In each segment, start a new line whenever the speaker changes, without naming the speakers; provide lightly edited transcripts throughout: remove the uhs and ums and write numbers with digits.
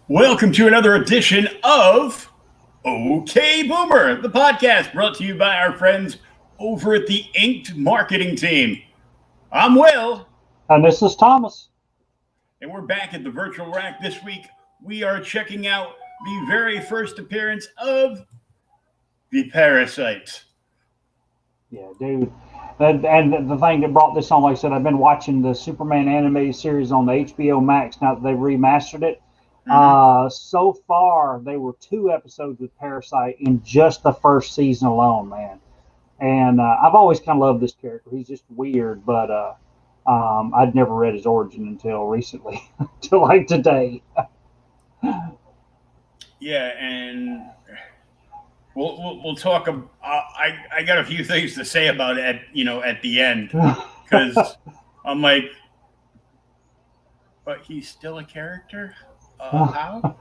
Welcome to another edition of OK Boomer, the podcast brought to you by our friends over at the Inked Marketing Team. I'm Will.
And this is Thomas.
And we're back at the virtual rack this week. We are checking out the very first appearance of the Parasites.
Yeah, dude. And the thing that brought this on, like I said, I've been watching the Superman animated series on the HBO Max now that they've remastered it. So far, they were 2 episodes with Parasite in just the first season alone, man. And I've always kind of loved this character. He's just weird, but I'd never read his origin until recently, until like today.
Yeah, and we'll talk. I got a few things to say about it, at the end, because I'm like, but he's still a character. How?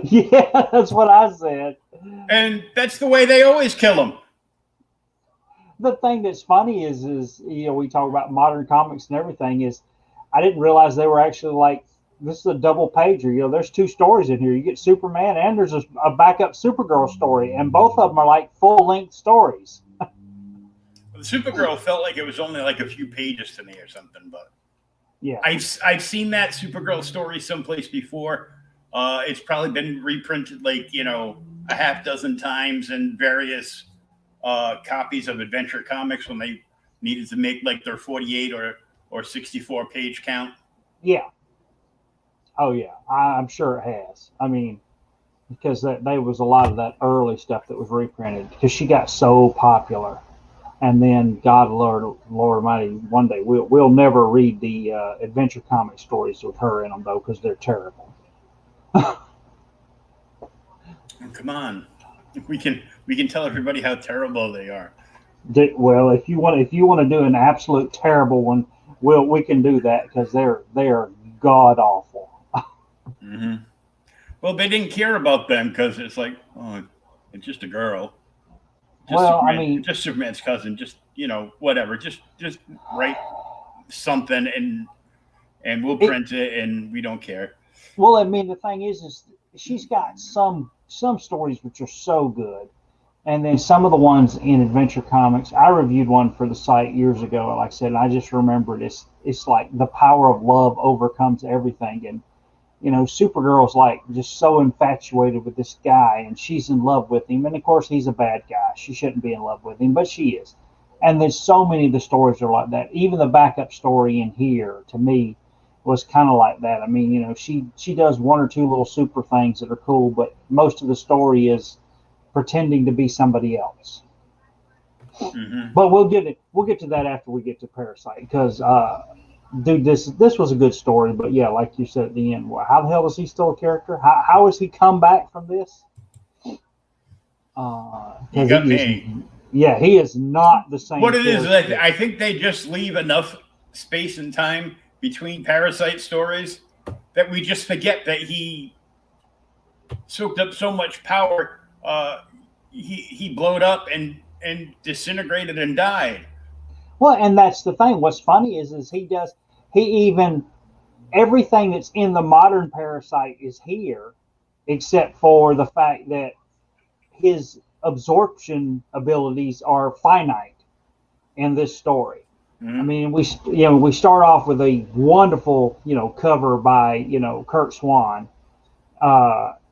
Yeah, that's what I said.
And that's the way they always kill him.
The thing that's funny is we talk about modern comics and everything. Is I didn't realize they were actually like, this is a double pager. There's 2 stories in here. You get Superman and there's a backup Supergirl story, and both of them are like full-length stories.
The Supergirl felt like it was only like a few pages to me or something, but
yeah,
I've seen that Supergirl story someplace before. It's probably been reprinted like a half dozen times in various copies of Adventure Comics when they needed to make like their 48 or 64 page count.
Yeah. Oh yeah, I'm sure it has. I mean, because there was a lot of that early stuff that was reprinted because she got so popular. And then, God, Lord Almighty, one day we'll never read the Adventure Comic stories with her in them though, because they're terrible.
Come on, we can tell everybody how terrible they are.
Well, if you want to do an absolute terrible one, we can do that because they are god awful.
Mm-hmm. Well, they didn't care about them because it's like, oh, it's just a girl. Just Superman's cousin. Just whatever. Just write something and we'll print it, and we don't care.
Well, I mean, the thing is she's got some stories which are so good, and then some of the ones in Adventure Comics. I reviewed one for the site years ago. Like I said, and I just remembered it's like the power of love overcomes everything, and Supergirl's like just so infatuated with this guy, and she's in love with him. And of course, he's a bad guy. She shouldn't be in love with him, but she is. And there's so many of the stories are like that. Even the backup story in here, to me, was kind of like that. I mean, she does 1 or 2 little super things that are cool, but most of the story is pretending to be somebody else. Mm-hmm. But we'll get to that after we get to Parasite, because dude, this was a good story, but yeah, like you said at the end, how the hell is he still a character? How has he come back from this?
You got me.
Yeah, he is not the same.
What it is, I think they just leave enough space and time between Parasite stories that we just forget that he soaked up so much power. He blowed up and disintegrated and died.
Well, and that's the thing. What's funny is everything that's in the modern Parasite is here, except for the fact that his absorption abilities are finite in this story. Mm-hmm. I mean, we start off with a wonderful, cover by, Kurt Swan.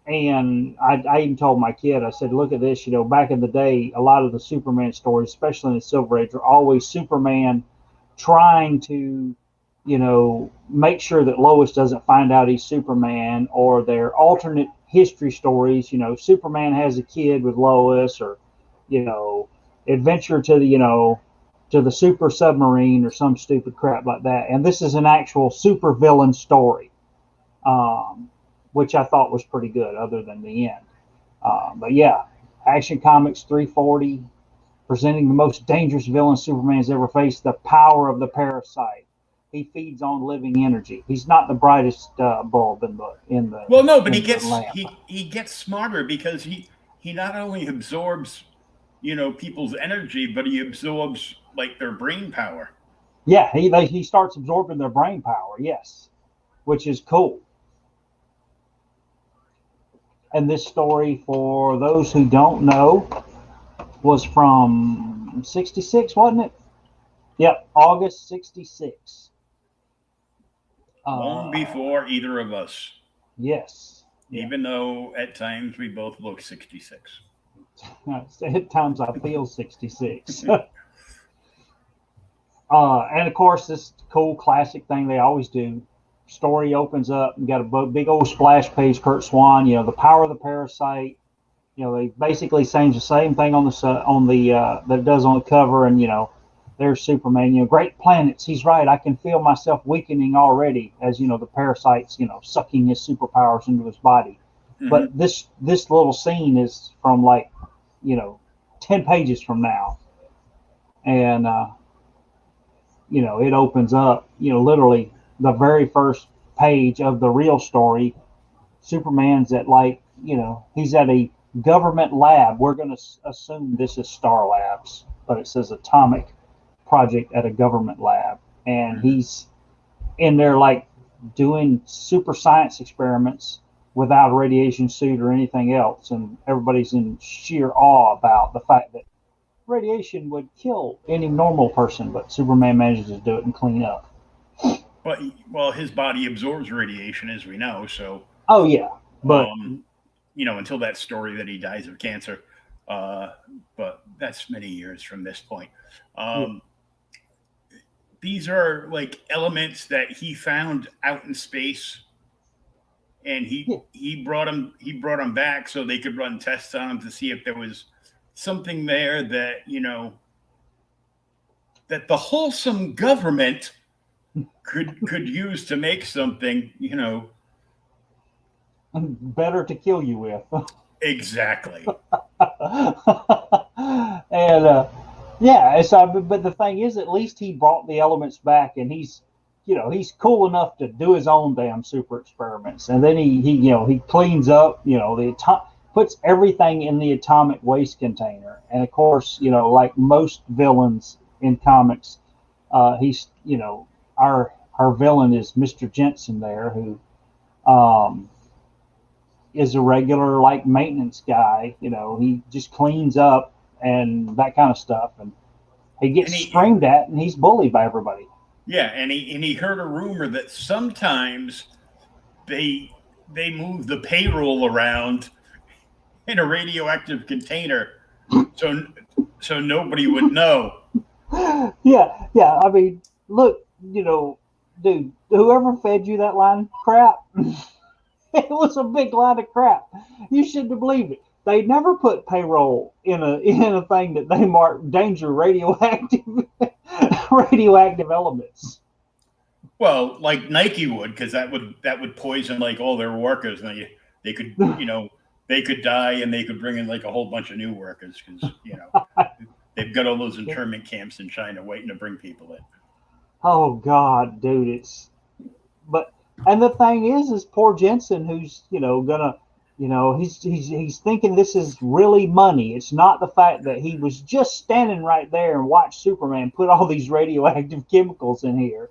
And I even told my kid, I said, look at this, back in the day, a lot of the Superman stories, especially in the Silver Age, are always Superman trying to, make sure that Lois doesn't find out he's Superman, or their alternate history stories, Superman has a kid with Lois, or, adventure to the super submarine or some stupid crap like that. And this is an actual super villain story. Which I thought was pretty good, other than the end. But yeah, Action Comics 340, presenting the most dangerous villain Superman's ever faced, the power of the Parasite. He feeds on living energy. He's not the brightest bulb in the.
Well, no, but he gets smarter because he not only absorbs, people's energy, but he absorbs like their brain power.
Yeah, he starts absorbing their brain power. Yes, which is cool. And this story, for those who don't know, was from 66, wasn't it? Yep, August 66.
Long before either of us.
Yes.
Even though at times we both look 66.
At times I feel 66. And of course, this cool classic thing they always do. Story opens up and got a big old splash page. Kurt Swan, the power of the parasite. They basically say the same thing on the that it does on the cover, and there's Superman. Great planets. He's right. I can feel myself weakening already as the parasites sucking his superpowers into his body. Mm-hmm. But this little scene is from 10 pages from now, and it opens up, literally the very first page of the real story. Superman's at he's at a government lab. We're going to assume this is Star Labs, but it says atomic project at a government lab. And he's in there doing super science experiments without a radiation suit or anything else. And everybody's in sheer awe about the fact that radiation would kill any normal person, but Superman manages to do it and clean up.
But his body absorbs radiation, as we know. So.
Oh yeah, but
until that story that he dies of cancer, but that's many years from this point. These are elements that he found out in space, and he brought them back so they could run tests on them to see if there was something there that that the wholesome government could use to make something
better to kill you with.
Exactly.
And but the thing is, at least he brought the elements back, and he's cool enough to do his own damn super experiments, and then he cleans up, puts everything in the atomic waste container. And of course, like most villains in comics, he's our villain is Mr. Jensen there, who is a regular maintenance guy. He just cleans up and that kind of stuff, and he gets screamed at, and he's bullied by everybody.
Yeah, and he heard a rumor that sometimes they move the payroll around in a radioactive container, so nobody would know.
Yeah. I mean, look, dude, whoever fed you that line of crap, it was a big line of crap. You shouldn't have believed it. They never put payroll in a thing that they marked danger radioactive elements.
Well, like Nike would, because that would poison all their workers, and they could they could die, and they could bring in a whole bunch of new workers, because they've got all those internment camps in China waiting to bring people in.
Oh God, dude, and the thing is poor Jensen, who's gonna, he's thinking this is really money. It's not the fact that he was just standing right there and watched Superman put all these radioactive chemicals in here.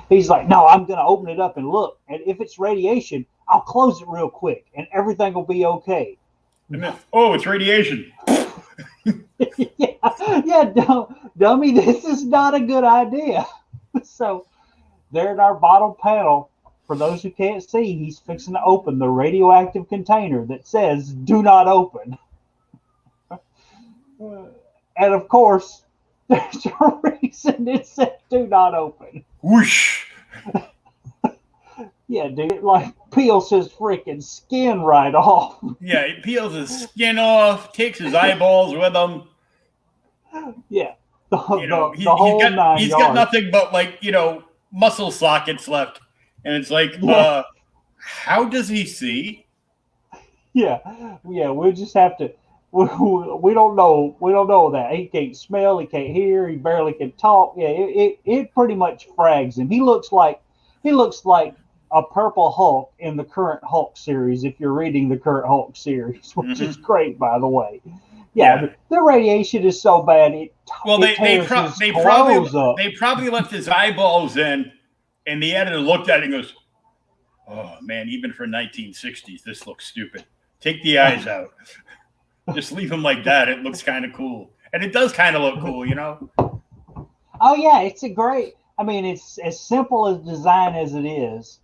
He's like, no, I'm gonna open it up and look, and if it's radiation, I'll close it real quick, and everything will be okay.
And then, it's radiation.
yeah, dummy, this is not a good idea. So there in our bottom panel, for those who can't see, he's fixing to open the radioactive container that says "Do not open." And of course, there's a reason it said "Do not open."
Whoosh!
Yeah, dude, it peels his freaking skin right off.
Yeah, he peels his skin off, takes his eyeballs with him.
Yeah.
He's got nothing but muscle sockets left, and it's how does he see?
Yeah, we'll just have to. We don't know that he can't smell, he can't hear, he barely can talk. Yeah, it pretty much frags him. He looks like a purple Hulk in the current Hulk series. If you're reading the current Hulk series, which is great, by the way. Yeah. The radiation is so bad. They
probably left his eyeballs in, and the editor looked at it and goes, "Oh man, even for 1960s, this looks stupid. Take the eyes out. Just leave him like that. It looks kind of cool. And it does kind of look cool, you know?
Oh, yeah. It's a great, I mean, it's as simple as design as it is.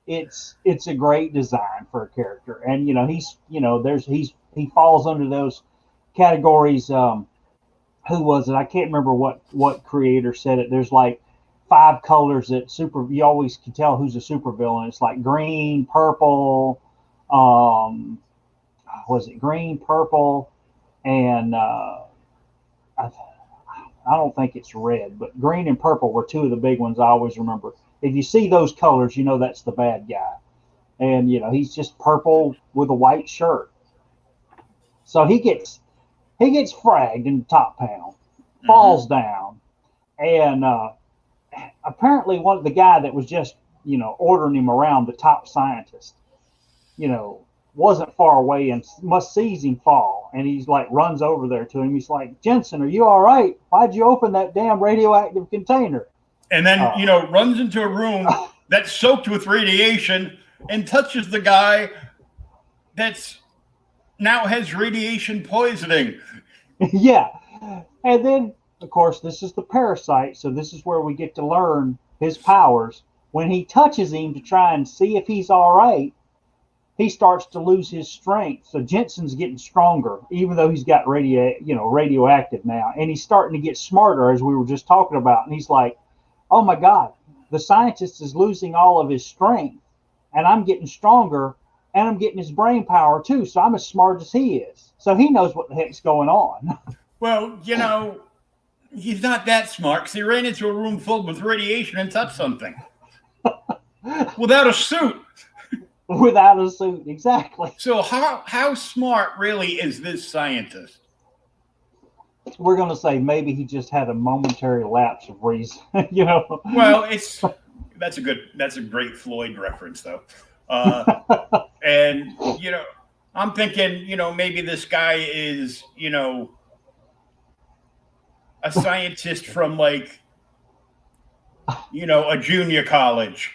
It's a great design for a character. And, he falls under those categories. Who was it? I can't remember what creator said it. There's like 5 colors that you always can tell who's a supervillain. It's like green, purple, was it green, purple, and I don't think it's red, but green and purple were 2 of the big ones I always remember. If you see those colors, you know that's the bad guy. And he's just purple with a white shirt. So he gets fragged in the top panel, falls down, and apparently the guy that was just ordering him around, the top scientist, wasn't far away and sees him fall, and he's like runs over there to him. He's like, "Jensen, are you all right? Why'd you open that damn radioactive container?"
And then runs into a room that's soaked with radiation and touches the guy that's now has radiation poisoning.
Yeah. And then, of course, this is the parasite, so this is where we get to learn his powers. When he touches him to try and see if he's all right, he starts to lose his strength. So Jensen's getting stronger, even though he's got radioactive now. And he's starting to get smarter, as we were just talking about. And he's like, oh, my God, the scientist is losing all of his strength, and I'm getting stronger, and I'm getting his brain power, too. So I'm as smart as he is. So he knows what the heck's going on.
Well, he's not that smart because he ran into a room filled with radiation and touched something without a suit.
Without a suit, exactly.
So how smart really is this scientist?
We're going to say maybe he just had a momentary lapse of reason. Well,
that's a great Floyd reference though. And I'm thinking, maybe this guy is, a scientist from like, a junior college.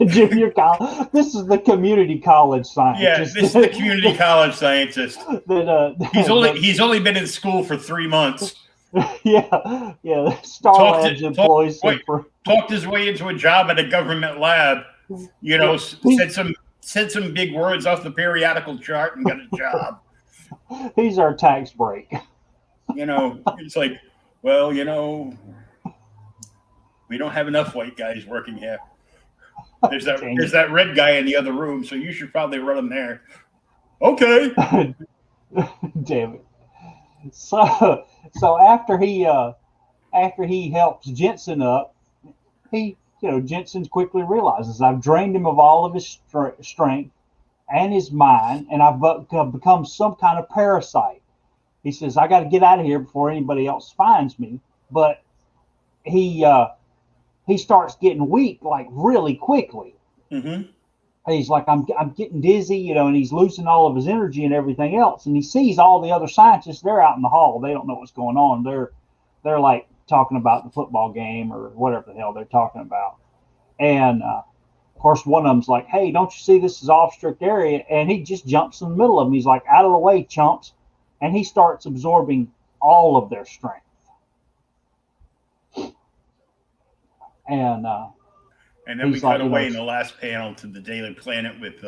Junior college. This is the community college scientist.
Yeah, this is the community college scientist. He's only been in school for 3 months.
Yeah. Star Labs employees
talked his way into a job at a government lab. Said some big words off the periodical chart and got a job.
He's our tax break.
It's like, well, we don't have enough white guys working here. There's that red guy in the other room, so you should probably run him there. Okay.
Damn it. So after he helps Jensen up, Jensen quickly realizes, I've drained him of all of his strength and his mind, and I've become some kind of parasite. He says, I got to get out of here before anybody else finds me. But he starts getting weak, like really quickly.
Mm-hmm.
He's like, I'm getting dizzy, and he's losing all of his energy and everything else. And he sees all the other scientists. They're out in the hall. They don't know what's going on. They're like talking about the football game or whatever the hell they're talking about. And of course, one of them's like, hey, don't you see this is off strict area? And he just jumps in the middle of them. He's like, out of the way, chumps. And he starts absorbing all of their strength. And
then we cut away in the last panel to the Daily Planet with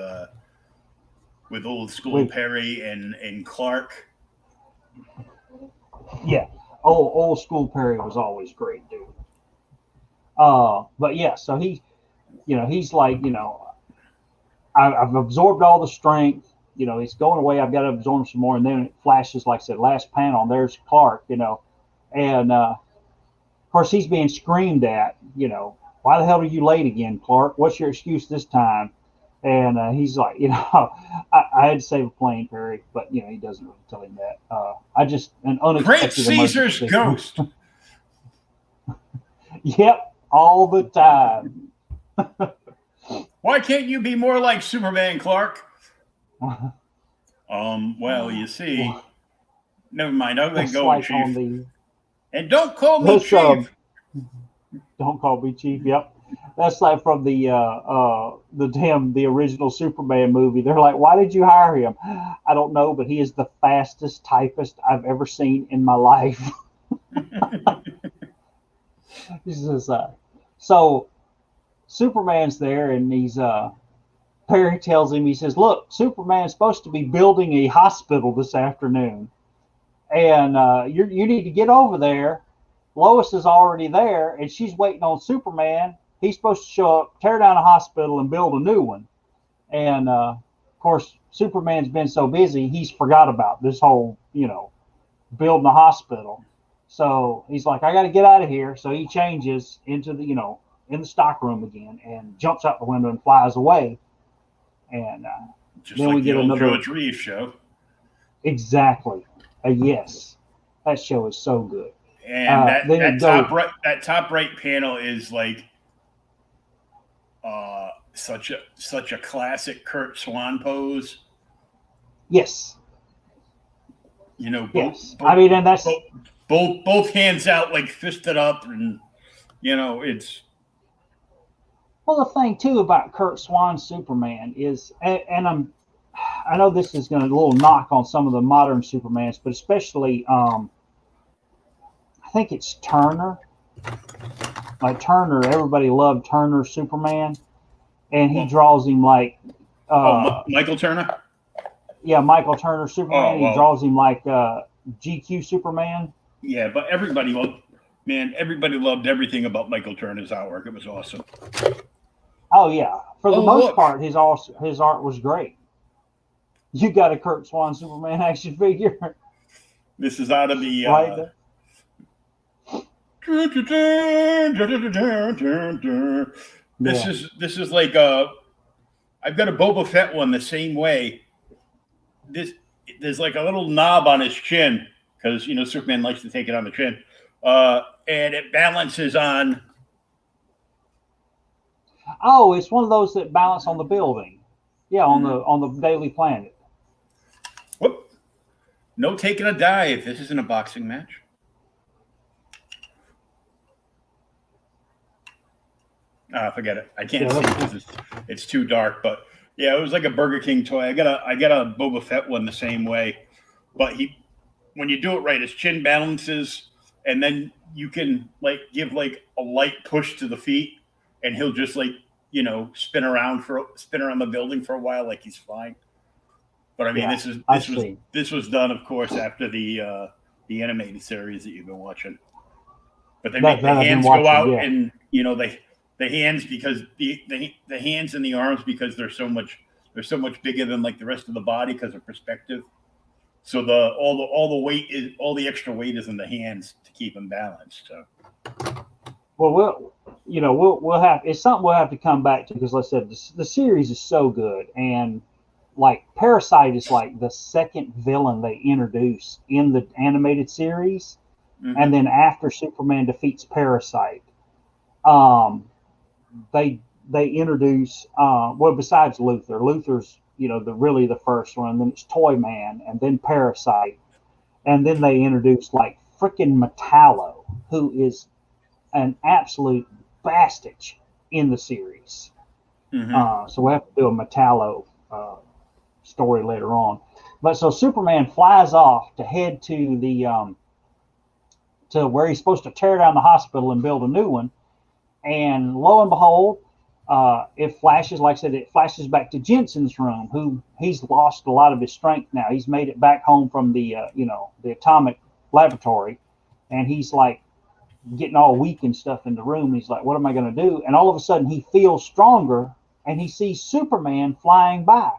old school Perry and Clark.
Yeah, old school Perry was always great, dude. But yeah, so he's like, I've absorbed all the strength. It's going away. I've got to absorb some more. And then it flashes, like I said, last panel. And there's Clark, and of course he's being screamed at. Why the hell are you late again, Clark? What's your excuse this time? And he's like, I had to save a plane, Perry, but he doesn't really tell him that. I just an unexpected
Grant Caesar's ghost.
Yep, all the time.
Why can't you be more like Superman, Clark? Well, you see, never mind. I'm gonna go, Chief. And don't call me Chief.
Don't call me Chief. Yep. That's like from the original Superman movie. They're like, why did you hire him? I don't know, but he is the fastest typist I've ever seen in my life. So Superman's there, and Perry tells him, he says, look, Superman's supposed to be building a hospital this afternoon, and you need to get over there. Lois is already there, and she's waiting on Superman. He's supposed to show up, tear down a hospital, and build a new one. And, of course, Superman's been so busy, he's forgot about this whole, building a hospital. So he's like, I got to get out of here. So he changes into the, in the stockroom again and jumps out the window and flies away. And
just then like we get another George Reeves show.
Exactly. Yes. That show is so good.
And that top right panel is like such a classic Kurt Swan pose.
Yes.
Both,
and that's
both hands out, like fisted up, and it's.
Well, the thing too about Kurt Swan's Superman is, and I know this is going to a little knock on some of the modern Supermans, but especially I think it's Turner. Like Turner, everybody loved Turner's Superman, and he draws him like
Michael Turner.
Yeah, Michael Turner Superman. He draws him like GQ Superman.
Yeah, but everybody loved everything about Michael Turner's artwork. It was awesome.
Oh yeah, for the most part, his art was great. You got a Kurt Swan Superman action figure.
This is out of the.
Right
This is like I've got a Boba Fett one the same way. There's like a little knob on his chin because Superman likes to take it on the chin, and it balances on.
Oh, it's one of those that balance on the building. Yeah, on the Daily Planet.
Whoop! No taking a dive. This isn't a boxing match. Forget it. I can't see because it's too dark. But yeah, it was like a Burger King toy. I got a Boba Fett one the same way, but when you do it right, his chin balances, and then you can like give like a light push to the feet, and he'll just like spin around the building for a while like he's flying. But I mean, this was done, of course, after the animated series that you've been watching. But they make the hands go out, and the hands, because the hands and the arms, because they're so much bigger than like the rest of the body because of perspective. So all the extra weight is in the hands to keep them balanced. So.
Well, we'll have, it's something we'll have to come back to because, like I said, the series is so good, and like Parasite is like the second villain they introduce in the animated series, and then after Superman defeats Parasite, they introduce besides Luther's the first one, and then it's Toyman, and then Parasite, and then they introduce like freaking Metallo, who is an absolute bastard in the series. So we'll have to do a Metallo story later on. But so Superman flies off to head to the to where he's supposed to tear down the hospital and build a new one. And lo and behold, it flashes, like I said, it flashes back to Jensen's room, who he's lost a lot of his strength now. He's made it back home from the the atomic laboratory, and he's like getting all weak and stuff in the room. He's like, what am I going to do? And all of a sudden he feels stronger, and he sees Superman flying by.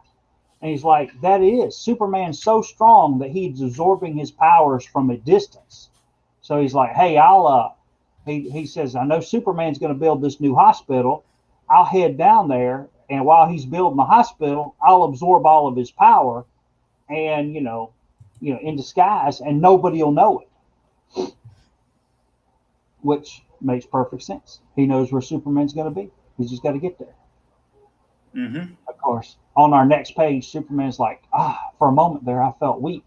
And he's like, that is, Superman's so strong that he's absorbing his powers from a distance. So he's like, hey, he says, I know Superman's going to build this new hospital. I'll head down there, and while he's building the hospital, I'll absorb all of his power and, in disguise, and nobody will know it. Which makes perfect sense. He knows where Superman's going to be. He's just got to get there. Of course, on our next page, Superman's like, for a moment there, I felt weak.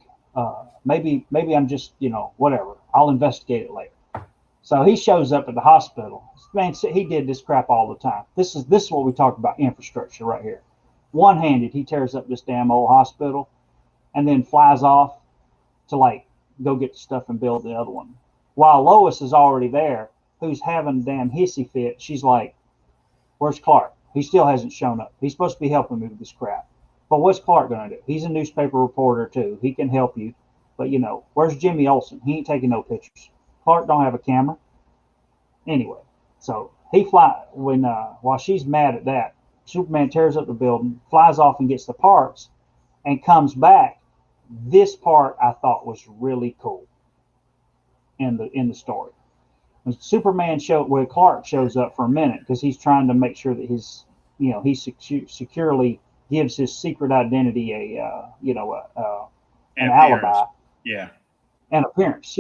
Maybe I'm just, whatever. I'll investigate it later. So he shows up at the hospital. Man, he did this crap all the time. This is what we talk about infrastructure right here. One-handed, he tears up this damn old hospital, and then flies off to like go get the stuff and build the other one. While Lois is already there, who's having a damn hissy fit. She's like, "Where's Clark? He still hasn't shown up. He's supposed to be helping me with this crap. But what's Clark going to do? He's a newspaper reporter too. He can help you. But where's Jimmy Olsen? He ain't taking no pictures. Clark don't have a camera." Anyway, so he while she's mad at that, Superman tears up the building, flies off and gets the parts, and comes back. This part I thought was really cool in the story. When Superman where Clark shows up for a minute because he's trying to make sure that he securely gives his secret identity an alibi, an appearance,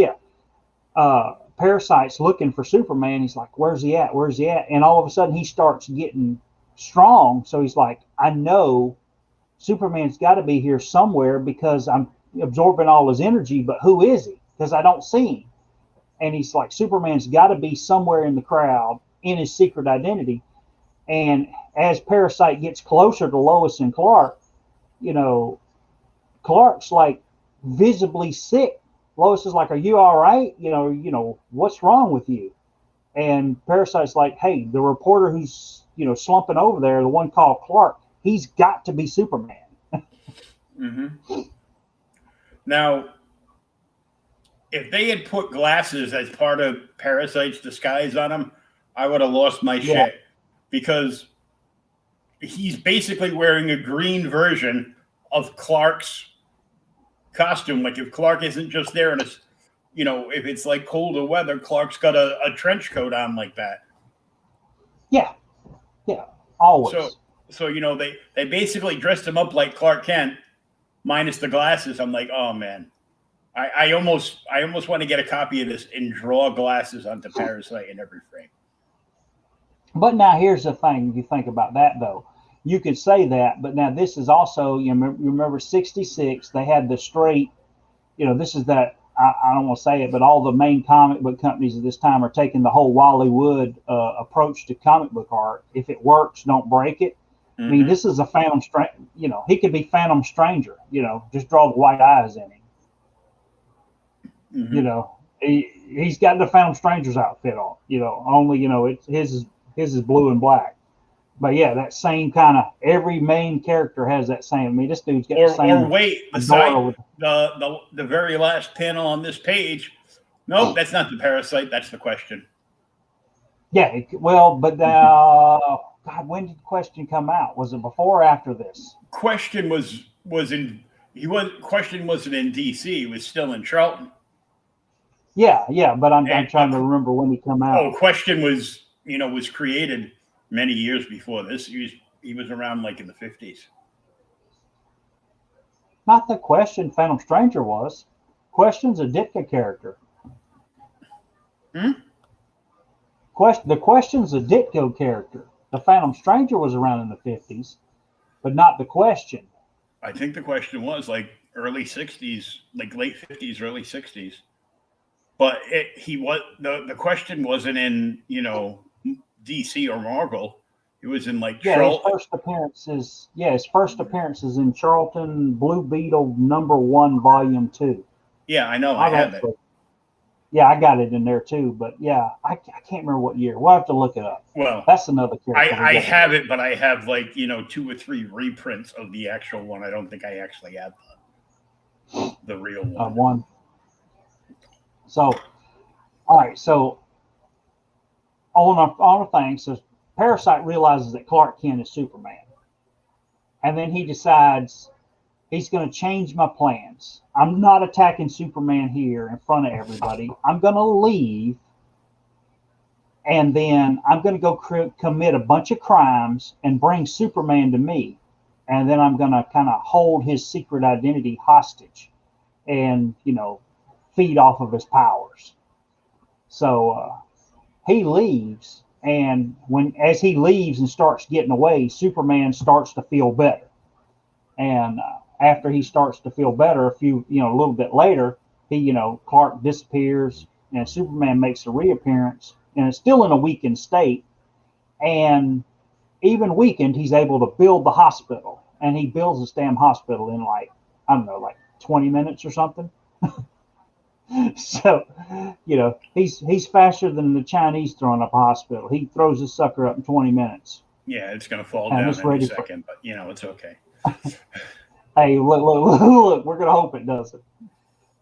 Parasite's looking for Superman. He's like, "Where's he at? Where's he at?" And all of a sudden he starts getting strong. So he's like, "I know Superman's got to be here somewhere because I'm absorbing all his energy, but who is he? Because I don't see him." And he's like, Superman's got to be somewhere in the crowd in his secret identity. And as Parasite gets closer to Lois and Clark, Clark's like visibly sick. Lois is like, "Are you all right? What's wrong with you?" And Parasite's like, "Hey, the reporter who's, slumping over there, the one called Clark, he's got to be Superman."
Mm-hmm. Now, if they had put glasses as part of Parasite's disguise on him, I would have lost my shit, because he's basically wearing a green version of Clark's costume. Like, if Clark isn't just there in if it's like colder weather, Clark's got a trench coat on like that.
Yeah, always.
So they basically dressed him up like Clark Kent, minus the glasses. I'm like, oh man, I almost want to get a copy of this and draw glasses onto Parasite in every frame.
But now here's the thing: you think about that though. You could say that, but now this is also, you remember 66, they had the straight, this is that, I don't want to say it, but all the main comic book companies at this time are taking the whole Wally Wood approach to comic book art. If it works, don't break it. Mm-hmm. I mean, this is a Phantom Stranger, he could be Phantom Stranger, just draw the white eyes in him. Mm-hmm. He's got the Phantom Stranger's outfit on, only, his is blue and black. But yeah, that same kind of, every main character has that same. I mean, this dude's got the same.
Or wait, the very last panel on this page. Nope, that's not the Parasite. That's the Question.
Yeah, well, but God, when did Question come out? Was it before or after this?
Question wasn't in DC. He was still in Charlton.
Yeah, but I'm trying to remember when he come out.
Oh, Question was created many years before this. He was around like in the 50s.
Not the Question. Phantom Stranger was. Question's a Ditka character. The Question's a Ditko character. The Phantom Stranger was around in the 50s, but not the Question.
I think the Question was like early 60s, like late 50s, early 60s. But the Question wasn't in, DC or Marvel. It was in like
His first appearances in Charlton Blue Beetle #1 Volume 2.
Yeah, I know. I have it.
Yeah, I got it in there too. But yeah, I can't remember what year. We'll have to look it up.
Well,
that's another character.
I have it, but I have like 2 or 3 reprints of the actual one. I don't think I actually have the real one.
So, all right. So on a thing, so Parasite realizes that Clark Kent is Superman. And then he decides he's going to change my plans. I'm not attacking Superman here in front of everybody. I'm going to leave. And then I'm going to go commit a bunch of crimes and bring Superman to me. And then I'm going to kind of hold his secret identity hostage and, feed off of his powers. So he leaves. And as he leaves and starts getting away, Superman starts to feel better. And after he starts to feel better, a little bit later, Clark disappears and Superman makes a reappearance, and it's still in a weakened state. And even weakened, he's able to build the hospital, and he builds this damn hospital in like, I don't know, like 20 minutes or something. So, he's faster than the Chinese throwing up a hospital. He throws this sucker up in 20 minutes.
Yeah, it's going to fall down any second, but it's okay.
Hey, look, we're going to hope it doesn't.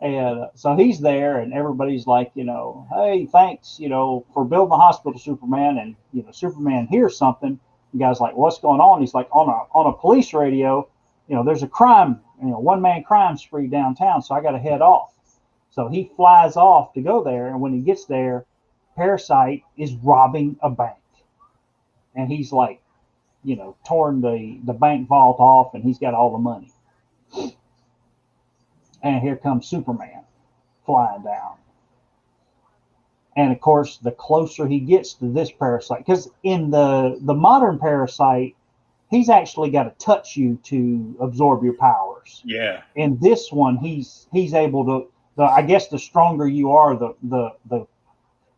And so he's there, and everybody's like, hey, thanks, for building the hospital, Superman. And, Superman hears something. The guy's like, what's going on? He's like, on a police radio, there's a crime, one-man crime spree downtown, so I got to head off. So he flies off to go there, and when he gets there, Parasite is robbing a bank. And he's like, torn the bank vault off, and he's got all the money. And here comes Superman flying down. And of course, the closer he gets to this Parasite, because in the modern Parasite, he's actually got to touch you to absorb your powers.
Yeah.
In this one, he's able to. I guess the stronger you are, the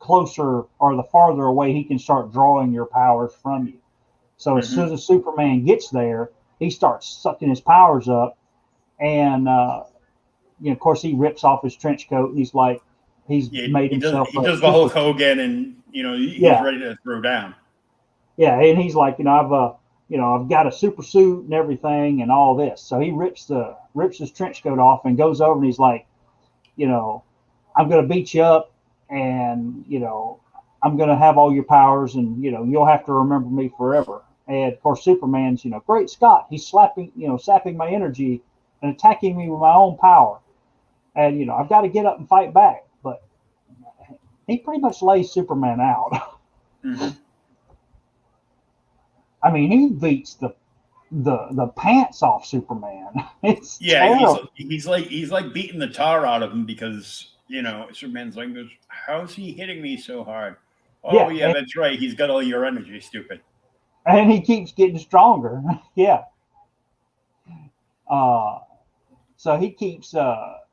closer or the farther away he can start drawing your powers from you. So as soon as Superman gets there, he starts sucking his powers up, and of course he rips off his trench coat, and he's like, made himself.
He does the Hulk Hogan, and he's ready to throw down.
Yeah, and he's like, I've got a super suit and everything, and all this. So he rips his trench coat off and goes over, and he's like, I'm going to beat you up, and, I'm going to have all your powers, and, you'll have to remember me forever. And of course, Superman's, great Scott, he's sapping my energy and attacking me with my own power. And, I've got to get up and fight back. But he pretty much lays Superman out. I mean, he beats the pants off Superman. It's terrible.
he's like beating the tar out of him, because Superman's like, how's he hitting me so hard? Oh yeah, that's right, he's got all your energy, stupid.
And he keeps getting stronger. Yeah. So he keeps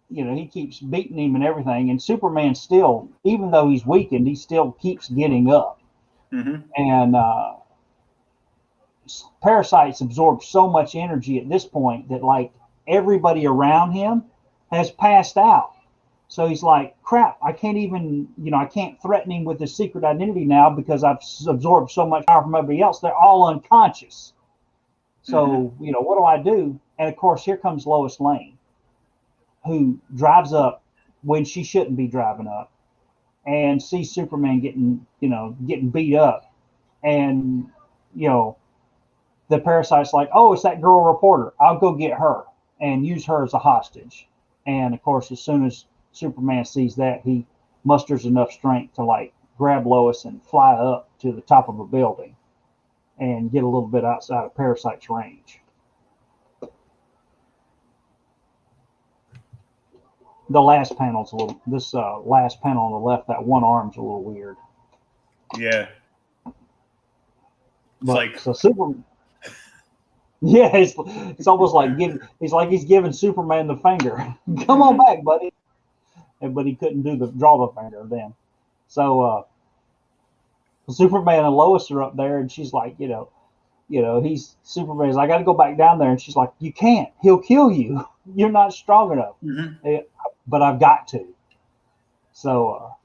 he keeps beating him and everything, and Superman still, even though he's weakened, he still keeps getting up. And Parasite's absorbed so much energy at this point that like everybody around him has passed out. So he's like, crap, I can't even, I can't threaten him with his secret identity now because I've absorbed so much power from everybody else. They're all unconscious. So, what do I do? And of course, here comes Lois Lane, who drives up when she shouldn't be driving up, and sees Superman getting beat up. And, the Parasite's like, oh, it's that girl reporter. I'll go get her and use her as a hostage. And of course, as soon as Superman sees that, he musters enough strength to like grab Lois and fly up to the top of a building and get a little bit outside of Parasite's range. The last panel's last panel on the left, that one arm's a little weird.
Yeah.
Superman. Yeah, it's almost like he's giving Superman the finger. Come on back, buddy. But he couldn't draw the finger then. So Superman and Lois are up there, and she's like, Superman's like, I got to go back down there, and she's like, you can't. He'll kill you. You're not strong enough. But I've got to. So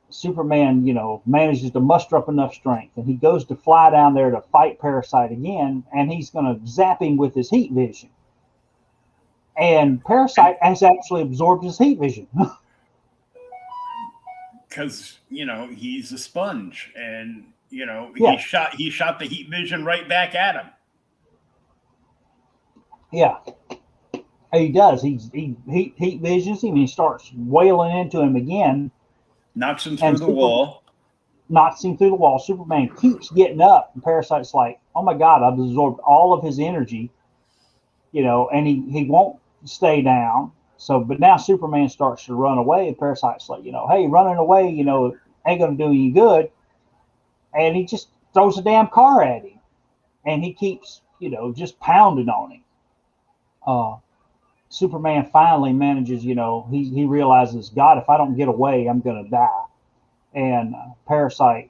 Superman, manages to muster up enough strength, and he goes to fly down there to fight Parasite again, and he's going to zap him with his heat vision. And Parasite has actually absorbed his heat vision.
Because, he's a sponge, and, he shot the heat vision right back at him.
Yeah. He does. He heat visions him, and he starts wailing into him again.
Knocks him through the wall.
Knocks him through the wall. Superman keeps getting up, and Parasite's like, oh my God, I've absorbed all of his energy, and he won't stay down. So, but now Superman starts to run away, and Parasite's like, hey, running away, ain't going to do you good. And he just throws a damn car at him, and he keeps, just pounding on him. Superman finally manages, he realizes, God, if I don't get away, I'm going to die. And Parasite,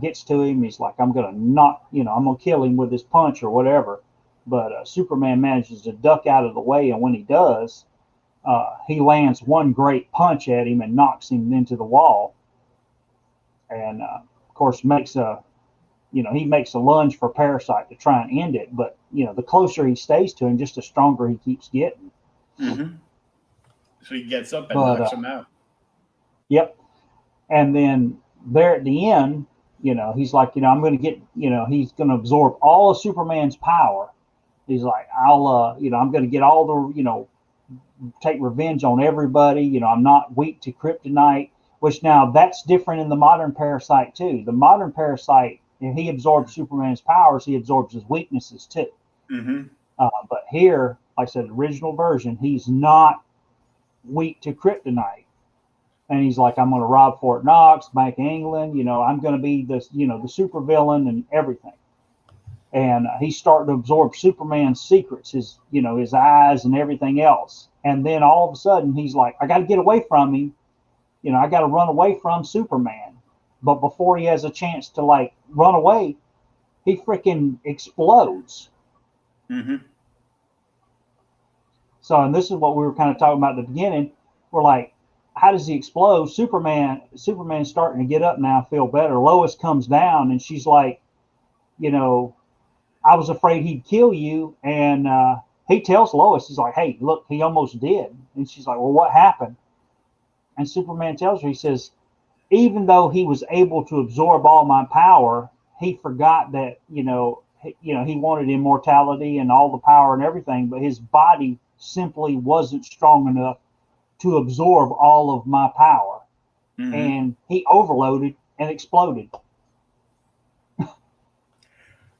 gets to him. He's like, I'm going to not, I'm going to kill him with this punch or whatever. But Superman manages to duck out of the way. And when he does, he lands one great punch at him and knocks him into the wall. And of course, he makes a lunge for Parasite to try and end it. But, the closer he stays to him, just the stronger he keeps getting.
Mm-hmm. So he gets up and knocks him out.
Yep. And then there at the end, he's like, I'm going to get, he's going to absorb all of Superman's power. He's like, I'm going to get all the, take revenge on everybody. I'm not weak to kryptonite, which now that's different in the modern Parasite too. The modern Parasite, if he absorbs Superman's powers, he absorbs his weaknesses too.
Mm-hmm.
But here, like I said, original version, he's not weak to kryptonite. And he's like, I'm going to rob Fort Knox, Bank of England. I'm going to be the super villain and everything. And he's starting to absorb Superman's secrets, his eyes and everything else. And then all of a sudden, he's like, I got to get away from him. I got to run away from Superman. But before he has a chance to run away, he freaking explodes.
Mm-hmm.
So, and this is what we were kind of talking about at the beginning. We're like, how does he explode? Superman's starting to get up now, feel better. Lois comes down and she's like, I was afraid he'd kill you. And he tells Lois, he's like, hey, look, he almost did. And she's like, well, what happened? And Superman tells her, he says, even though he was able to absorb all my power, he forgot that, he wanted immortality and all the power and everything, but his body simply wasn't strong enough to absorb all of my power. Mm-hmm. And he overloaded and exploded.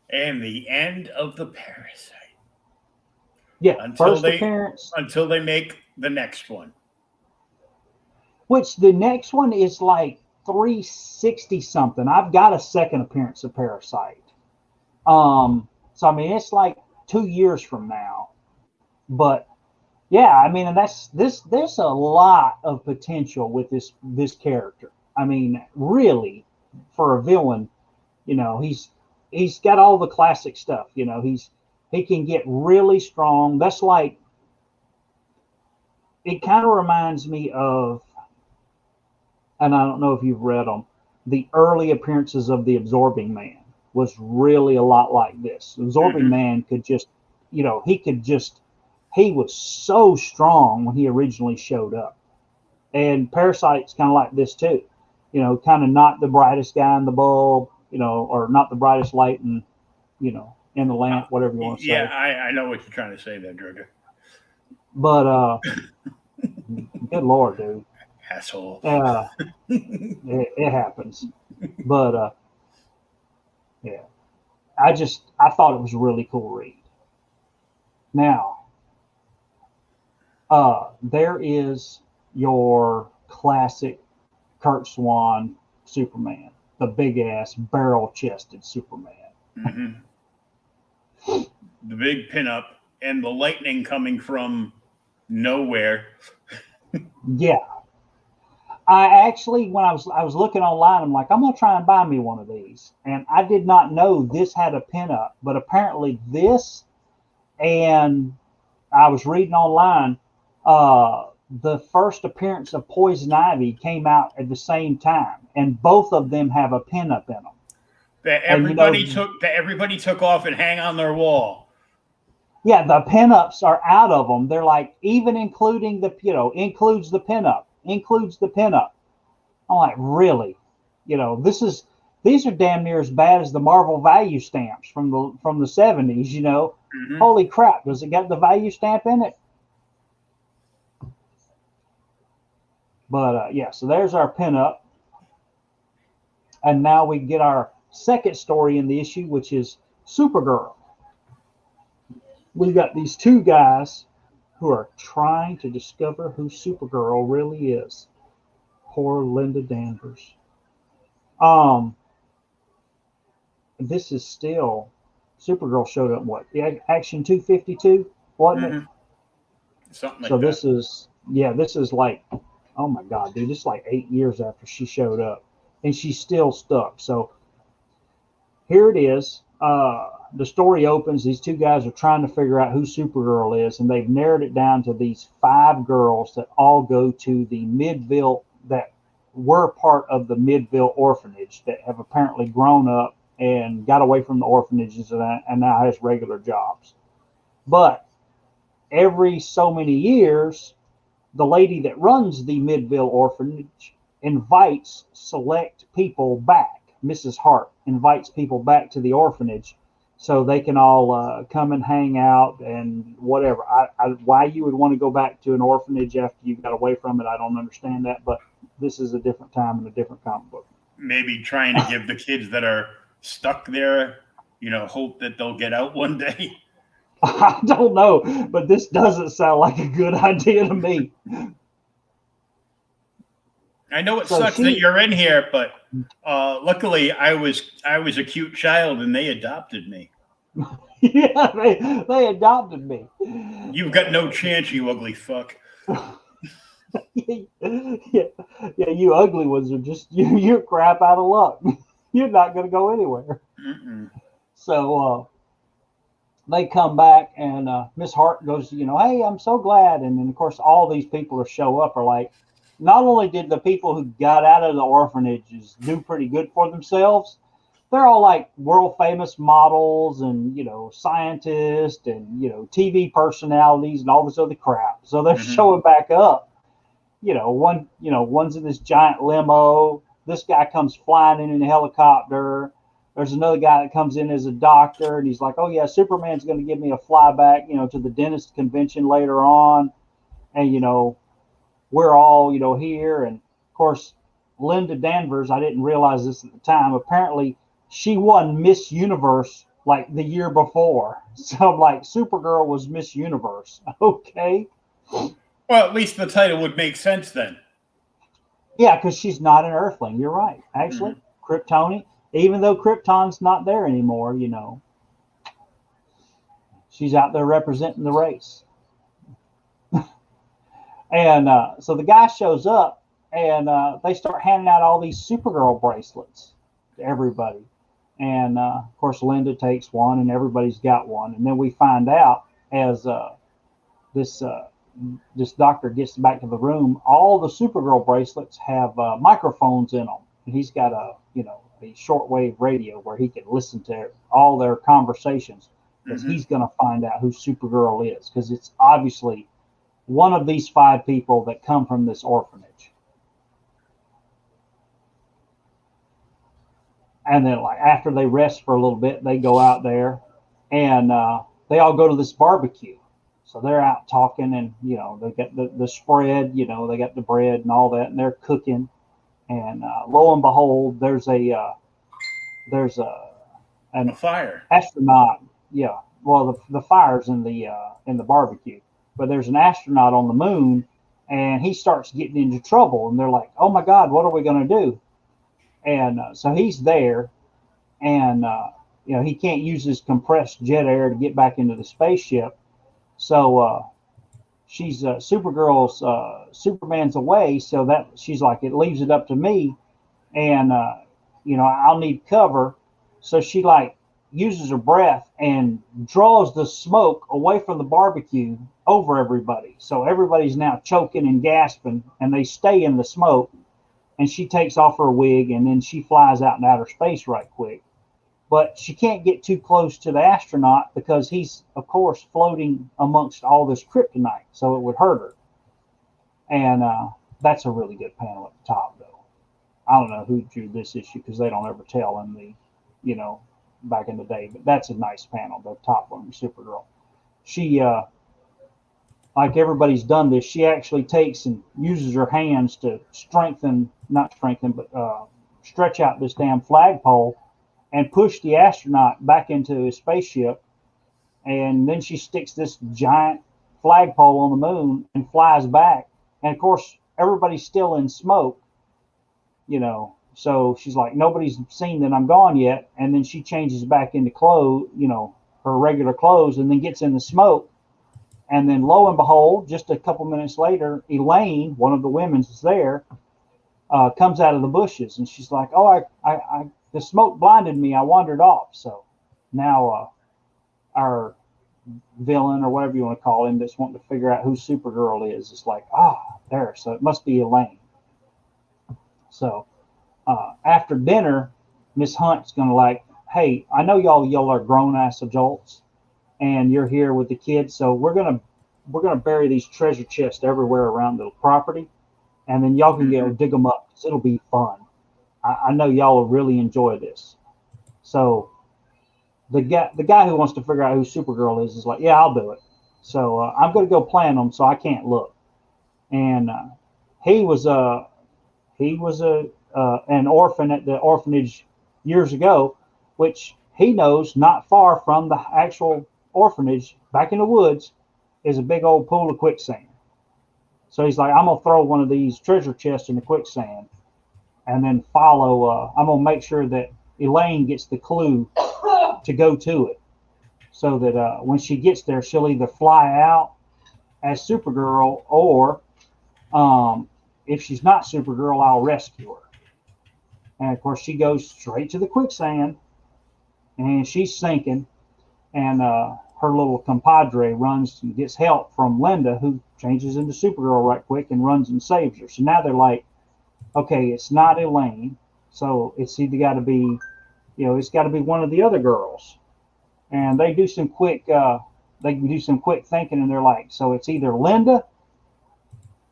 And the end of the Parasite.
Yeah, first appearance.
Until they make the next one.
Which the next one is like 360 something. I've got a second appearance of Parasite. So I mean, it's like 2 years from now. But yeah, I mean, and there's a lot of potential with this character. I mean, really, for a villain, he's got all the classic stuff. He can get really strong. That's like, it kind of reminds me of, and I don't know if you've read them, the early appearances of the Absorbing Man was really a lot like this. The Absorbing Man could just, he was so strong when he originally showed up. And Parasite's kind of like this too. Kind of not the brightest guy in the bulb, or not the brightest light in the lamp, whatever you want to say.
Yeah, I know what you're trying to say there, Druga.
But, good Lord, dude.
Asshole.
It happens. But, yeah. I thought it was a really cool read. Now, there is your classic Kurt Swan Superman, the big ass barrel chested Superman.
Mm-hmm. The big pinup and the lightning coming from nowhere.
Yeah. I actually, when I was looking online, I'm like, I'm gonna try and buy me one of these, and I did not know this had a pinup, but apparently this, and I was reading online, the first appearance of Poison Ivy came out at the same time, and both of them have a pinup in them.
That everybody took off and hang on their wall.
Yeah, the pinups are out of them. They're like, even including includes the pinup. I'm like, really? These are damn near as bad as the Marvel value stamps from the 70s, Mm-hmm. Holy crap, does it got the value stamp in it? But yeah, so there's our pinup. And now we get our second story in the issue, which is Supergirl. We got these two guys who are trying to discover who Supergirl really is. Poor Linda Danvers. This is still, Supergirl showed up, what? The Action 252, wasn't it?
Something like
So
that.
this is like, oh my God, dude, this is like 8 years after she showed up, and she's still stuck. So here it is. The story opens. These two guys are trying to figure out who Supergirl is, and they've narrowed it down to these 5 girls that all go to the Midville, that were part of the Midville orphanage, that have apparently grown up and got away from the orphanages and now has regular jobs. But every so many years, the lady that runs the Midville orphanage invites select people back. Mrs. Hart invites people back to the orphanage so they can all come and hang out and whatever. Why you would want to go back to an orphanage after you got away from it, I don't understand that, but this is a different time and a different comic book.
Maybe trying to give the kids that are stuck there, hope that they'll get out one day.
I don't know, but this doesn't sound like a good idea to me.
I know it sucks that you're in here, but luckily I was a cute child and they adopted me.
Yeah, they adopted me.
You've got no chance, you ugly fuck.
yeah, you ugly ones are just you're crap out of luck. You're not going to go anywhere.
Mm-mm.
So they come back, and Miss Hart goes, hey, I'm so glad. And then, of course, all these people who show up are like, not only did the people who got out of the orphanages do pretty good for themselves, they're all like world famous models and, scientists and, TV personalities and all this other crap. So they're showing back up. One's in this giant limo. This guy comes flying in a helicopter. There's another guy that comes in as a doctor, and he's like, oh, yeah, Superman's going to give me a flyback, to the dentist convention later on. And, we're all, here. And, of course, Linda Danvers, I didn't realize this at the time. Apparently, she won Miss Universe, like, the year before. So, like, Supergirl was Miss Universe. Okay.
Well, at least the title would make sense then.
Yeah, because she's not an Earthling. You're right. Actually, Kryptonian. Even though Krypton's not there anymore, she's out there representing the race. And so the guy shows up, and they start handing out all these Supergirl bracelets to everybody. And, of course, Linda takes one, and everybody's got one. And then we find out as this doctor gets back to the room, all the Supergirl bracelets have microphones in them. And he's got a shortwave radio where he can listen to all their conversations, because he's going to find out who Supergirl is, because it's obviously one of these 5 people that come from this orphanage. And then, like, after they rest for a little bit, they go out there, and they all go to this barbecue. So they're out talking, and they got the spread, they got the bread and all that, and they're cooking. And lo and behold, there's a
fire.
Astronaut. Yeah, well, the fire's in the barbecue, but there's an astronaut on the moon, and he starts getting into trouble. And they're like, "Oh my God, what are we going to do?" And so he's there, and he can't use his compressed jet air to get back into the spaceship. So she's Supergirl's Superman's away, so that she's like, it leaves it up to me, and I'll need cover. So she like uses her breath and draws the smoke away from the barbecue over everybody. So everybody's now choking and gasping, and they stay in the smoke. And she takes off her wig, and then she flies out in outer space right quick. But she can't get too close to the astronaut because he's, of course, floating amongst all this kryptonite, so it would hurt her. And that's a really good panel at the top, though. I don't know who drew this issue because they don't ever tell in the, back in the day. But that's a nice panel, the top one, Supergirl. She, like everybody's done this, she actually takes and uses her hands to stretch out this damn flagpole and push the astronaut back into his spaceship. And then she sticks this giant flagpole on the moon and flies back. And of course, everybody's still in smoke, so she's like, nobody's seen that I'm gone yet. And then she changes back into clothes, her regular clothes, and then gets in the smoke. And then lo and behold, just a couple minutes later, Elaine, one of the women's is there, comes out of the bushes, and she's like, "Oh, the smoke blinded me. I wandered off." So now our villain, or whatever you want to call him, that's wanting to figure out who Supergirl is like, there. So it must be Elaine. So after dinner, Miss Hunt's gonna like, "Hey, I know y'all are grown ass adults, and you're here with the kids, so we're gonna bury these treasure chests everywhere around the property, and then y'all can go dig them up, because it'll be fun. I know y'all will really enjoy this." So the guy who wants to figure out who Supergirl is like, "Yeah, I'll do it." So I'm going to go plant them, so I can't look. And he was an orphan at the orphanage years ago, which he knows not far from the actual orphanage back in the woods is a big old pool of quicksand. So he's like, "I'm gonna throw one of these treasure chests in the quicksand, and then follow. I'm gonna make sure that Elaine gets the clue to go to it, so that when she gets there, she'll either fly out as Supergirl, or if she's not Supergirl, I'll rescue her." And of course, she goes straight to the quicksand, and she's sinking. And her little compadre runs and gets help from Linda, who changes into Supergirl right quick and runs and saves her. So now they're like, okay, it's not Elaine, so it's either got to be, it's got to be one of the other girls. And they do some quick thinking, and they're like, so it's either Linda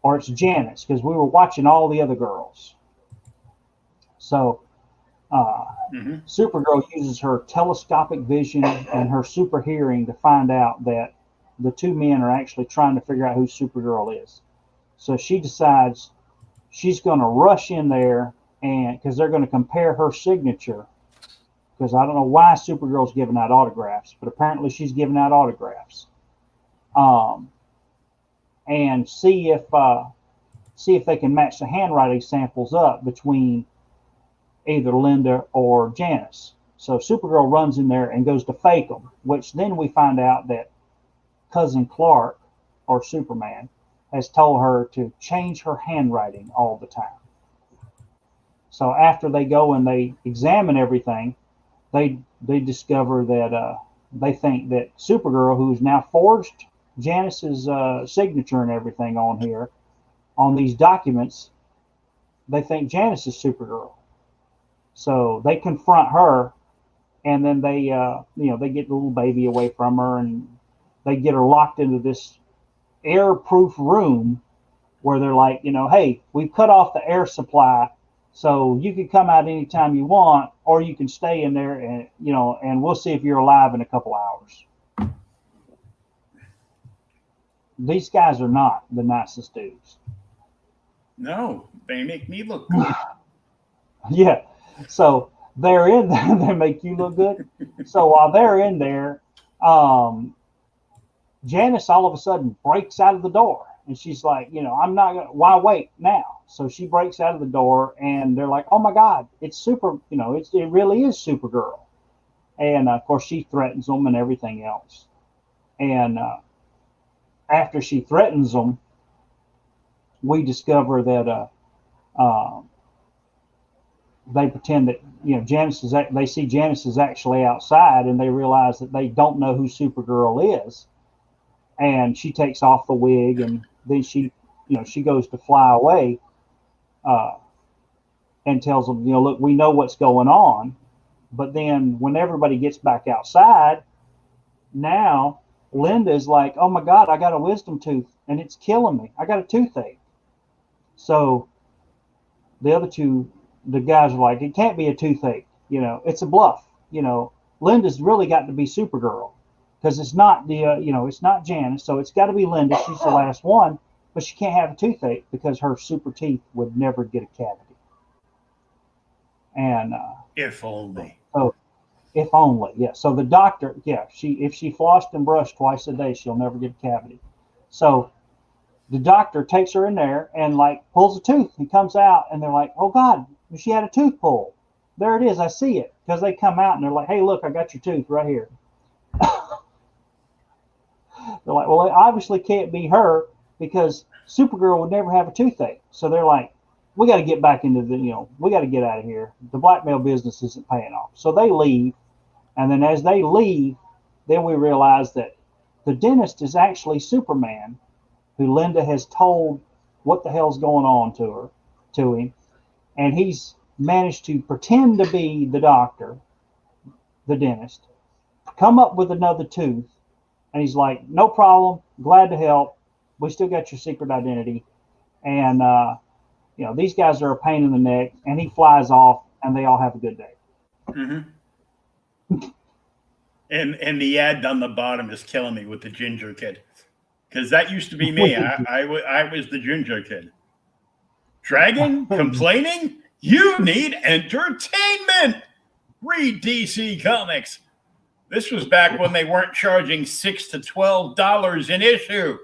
or it's Janice, because we were watching all the other girls. So Supergirl uses her telescopic vision and her super hearing to find out that the two men are actually trying to figure out who Supergirl is. So she decides she's going to rush in there, and because they're going to compare her signature, because I don't know why Supergirl's giving out autographs, but apparently she's giving out autographs, and see if they can match the handwriting samples up between either Linda or Janice. So Supergirl runs in there and goes to fake them, which then we find out that Cousin Clark, or Superman, has told her to change her handwriting all the time. So after they go and they examine everything, they discover that they think that Supergirl, who's now forged Janice's signature and everything on here, on these documents, they think Janice is Supergirl. So they confront her, and then they get the little baby away from her, and they get her locked into this air-proof room where they're like, "Hey, we've cut off the air supply, so you can come out anytime you want, or you can stay in there, and and we'll see if you're alive in a couple hours." These guys are not the nicest dudes.
No, they make me look good.
Yeah. So they're in there, they make you look good. So while they're in there, Janice all of a sudden breaks out of the door, and she's like, "I'm not gonna, why wait now?" So she breaks out of the door, and they're like, "Oh my God, it's it really is Supergirl." And of course she threatens them and everything else. And after she threatens them, we discover that they pretend that they see Janice is actually outside, and they realize that they don't know who Supergirl is, and she takes off the wig, and then she goes to fly away, and tells them, "Look, we know what's going on." But then when everybody gets back outside, now Linda's like, "Oh my God, I got a wisdom tooth and it's killing me. I got a toothache." So the other the guys are like, "It can't be a toothache. It's a bluff. Linda's really got to be Supergirl, because it's not it's not Janice. So it's got to be Linda. She's the last one, but she can't have a toothache because her super teeth would never get a cavity." And
if only.
So if only, yeah. So the doctor, yeah, if she flossed and brushed twice a day, she'll never get a cavity. So the doctor takes her in there and pulls a tooth. He comes out, and they're like, "Oh God, she had a tooth pulled. There it is. I see it." Because they come out and they're like, "Hey, look, I got your tooth right here." They're like, well, it obviously can't be her because Supergirl would never have a toothache. So they're like, we got to get back into we got to get out of here. The blackmail business isn't paying off. So they leave. And then as they leave, then we realize that the dentist is actually Superman, who Linda has told what the hell's going on to him. And he's managed to pretend to be the doctor, the dentist, come up with another tooth. And he's like, no problem, glad to help. We still got your secret identity. And, these guys are a pain in the neck. And he flies off, and they all have a good day.
Mm-hmm. and the ad on the bottom is killing me with the ginger kid. Because that used to be me. I was the ginger kid. Dragon complaining? You need entertainment. Read DC Comics. This was back when they weren't charging $6 to $12 an issue.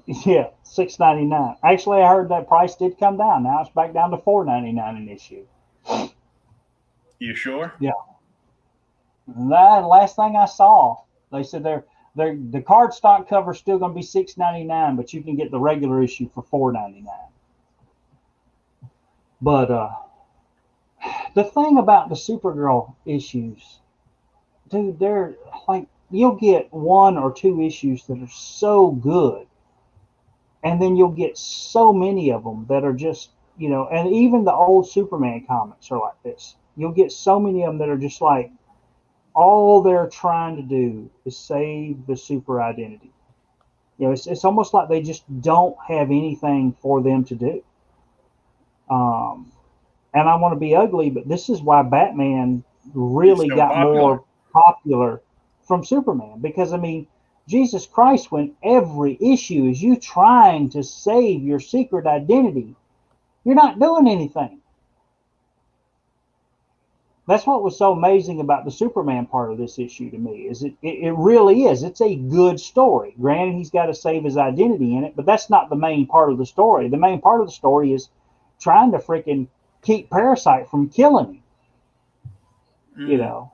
Yeah, $6.99. Actually, I heard that price did come down. Now it's back down to $4.99 an issue.
You sure?
Yeah. And that last thing I saw, they said the card stock cover is still going to be $6.99, but you can get the regular issue for $4.99. But the thing about the Supergirl issues, dude, they're like, you'll get 1 or 2 issues that are so good, and then you'll get so many of them that are just, and even the old Superman comics are like this. You'll get so many of them that are just like, all they're trying to do is save the super identity. It's almost like they just don't have anything for them to do. And I want to be ugly, but this is why Batman really got more popular from Superman. Because, Jesus Christ, when every issue is you trying to save your secret identity, you're not doing anything. That's what was so amazing about the Superman part of this issue to me, is it really is. It's a good story. Granted, he's got to save his identity in it, but that's not the main part of the story. The main part of the story is trying to freaking keep Parasite from killing him.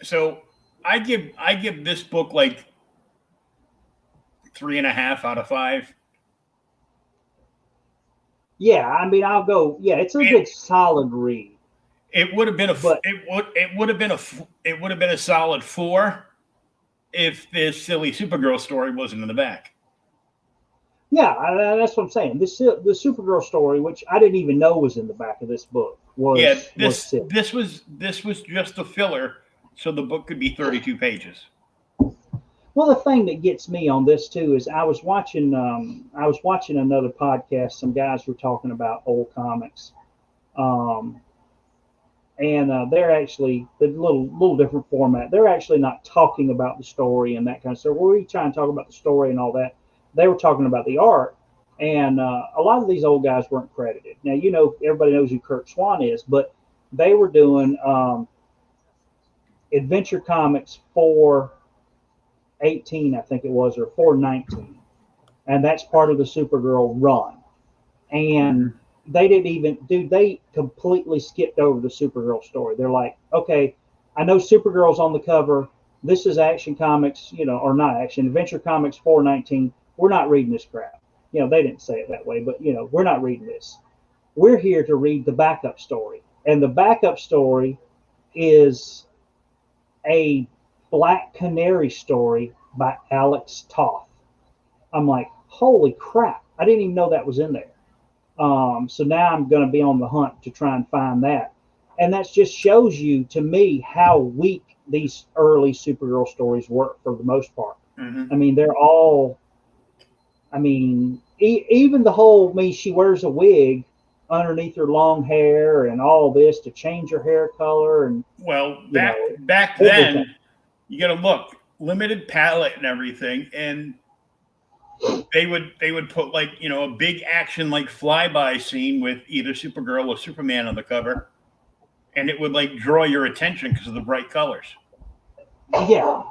So I give this book like 3.5 out of 5.
Yeah, I'll go. Yeah, it's a good solid read.
It would have been it would have been a solid 4 if this silly Supergirl story wasn't in the back.
Yeah, that's what I'm saying. The Supergirl story, which I didn't even know was in the back of this book, was
this was just a filler, so the book could be 32 pages.
Well, the thing that gets me on this too is I was watching another podcast. Some guys were talking about old comics, and they're actually a little different format. They're actually not talking about the story and that kind of stuff. We're trying to talk about the story and all that. They were talking about the art, and a lot of these old guys weren't credited. Now, everybody knows who Kurt Swan is, but they were doing Adventure Comics 418, I think it was, or 419, and that's part of the Supergirl run. And they didn't even they completely skipped over the Supergirl story. They're like, okay, I know Supergirl's on the cover. This is Action Comics, or not Action, Adventure Comics 419. We're not reading this crap. They didn't say it that way, but we're not reading this. We're here to read the backup story, and the backup story is a Black Canary story by Alex Toth. I'm like, holy crap! I didn't even know that was in there. So now I'm going to be on the hunt to try and find that, and that just shows you, to me, how weak these early Supergirl stories were for the most part.
Mm-hmm.
They're all. Even the whole she wears a wig underneath her long hair and all this to change her hair color, and
back then, you got to look, limited palette and everything, and they would put a big action flyby scene with either Supergirl or Superman on the cover, and it would draw your attention because of the bright colors.
Yeah,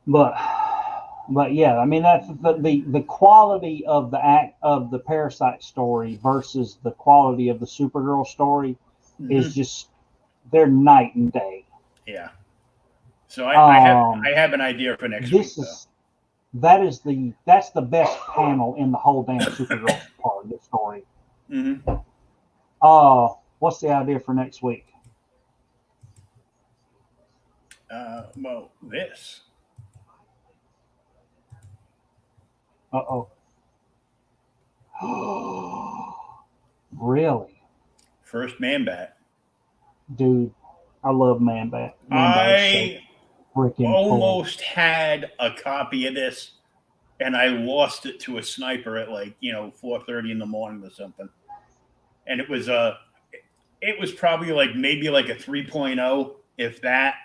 but yeah, that's the quality of the Parasite story versus the quality of the Supergirl story is just, they're night and day.
Yeah. So I have an idea for next week.
That's the best panel in the whole damn Supergirl part of this story.
Mm-hmm.
What's the idea for next week?
Well, this.
Oh. Really?
First Man Bat.
Dude, I love Man Bat.
I almost had a copy of this, and I lost it to a sniper at 4:30 in the morning or something. And it was probably maybe a 3.0, if that.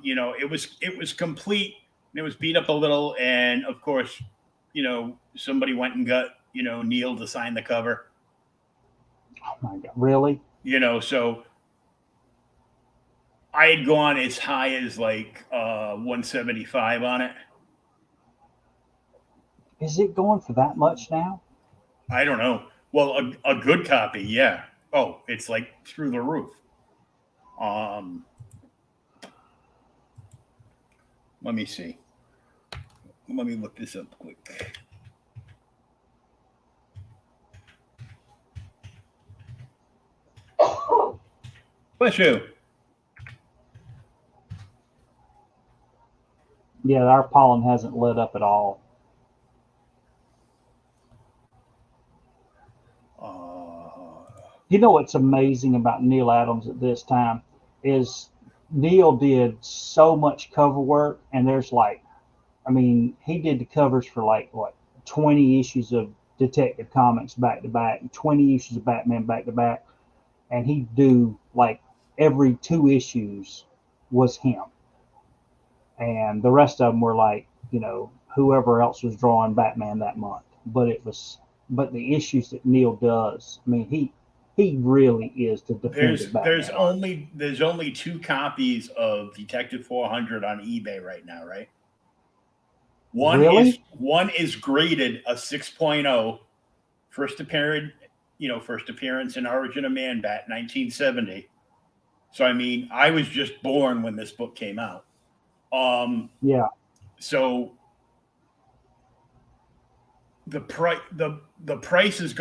It was complete. It was beat up a little, and of course, somebody went and got Neil to sign the cover.
Oh my God! Really?
So I had gone as high as 175 on it.
Is it going for that much now?
I don't know. Well, a good copy, yeah. Oh, it's through the roof. Let me see. Let me look this up quick. Bless you.
Yeah, our pollen hasn't lit up at all. You know what's amazing about Neil Adams at this time is Neil did so much cover work, and there's he did the covers for 20 issues of Detective Comics back to back, 20 issues of Batman back to back, and he'd do every 2 issues was him, and the rest of them were whoever else was drawing Batman that month. But the issues that Neil does, I mean, he really is the definitive Batman.
There's only 2 copies of Detective 400 on eBay right now, right? One is graded a 6.0, first appearance in Origin of Man-Bat, 1970. So I mean, I was just born when this book came out.
Yeah.
So the price is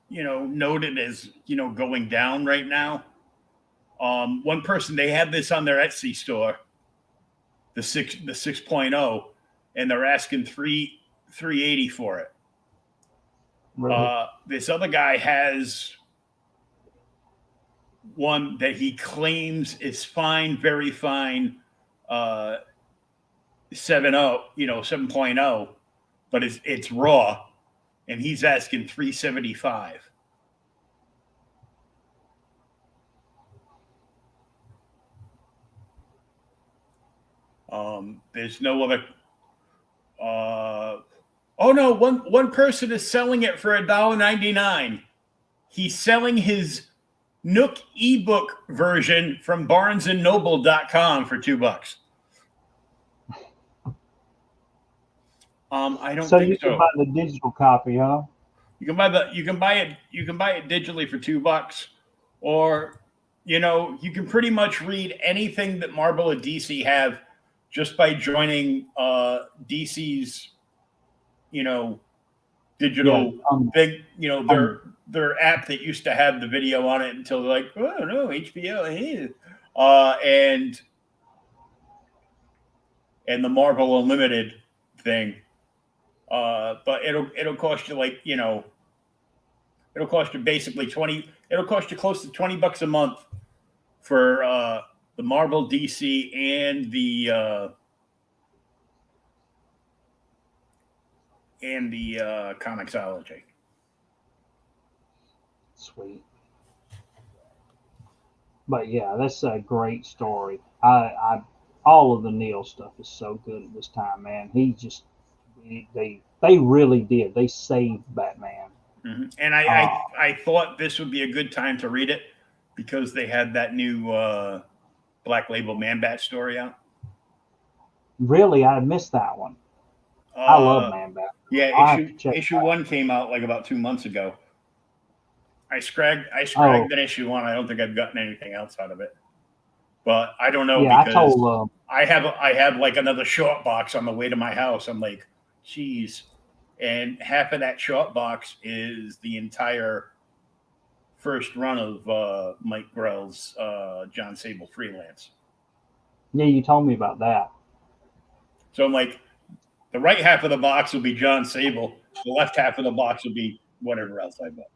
noted as going down right now. One person, they have this on their Etsy store, the 6.0, and they're asking $380 for it.
Really?
This other guy has one that he claims is fine, very fine, 7.0, but it's raw, and he's asking $375. There's no other. One person is selling it for $1.99. He's selling his Nook ebook version from BarnesandNoble.com for $2. I don't think so.
So you can buy the digital copy, huh?
You can buy it digitally for $2, or you can pretty much read anything that Marvel or DC have just by joining DC's digital thing. Their app that used to have the video on it until they're like, oh no, HBO, and the Marvel Unlimited thing. But it'll cost you it'll cost you basically it'll cost you close to $20 a month for the Marvel, DC, and the Comixology.
Sweet. But yeah, that's a great story. I all of the Neil stuff is so good at this time, man. They really did. They saved Batman.
Mm-hmm. And I thought this would be a good time to read it because they had that new Black Label Man-Bat story out.
Really, I missed that one. I love Man-Bat.
Yeah, issue 1 came out about 2 months ago. I scragged that issue 1. I don't think I've gotten anything else out of it, but I don't know because I have like another short box on the way to my house. I'm like, geez, and half of that short box is the entire first run of Mike Grell's John Sable Freelance.
Yeah, you told me about that.
So I'm like, the right half of the box will be John Sable. The left half of the box will be whatever else I bought.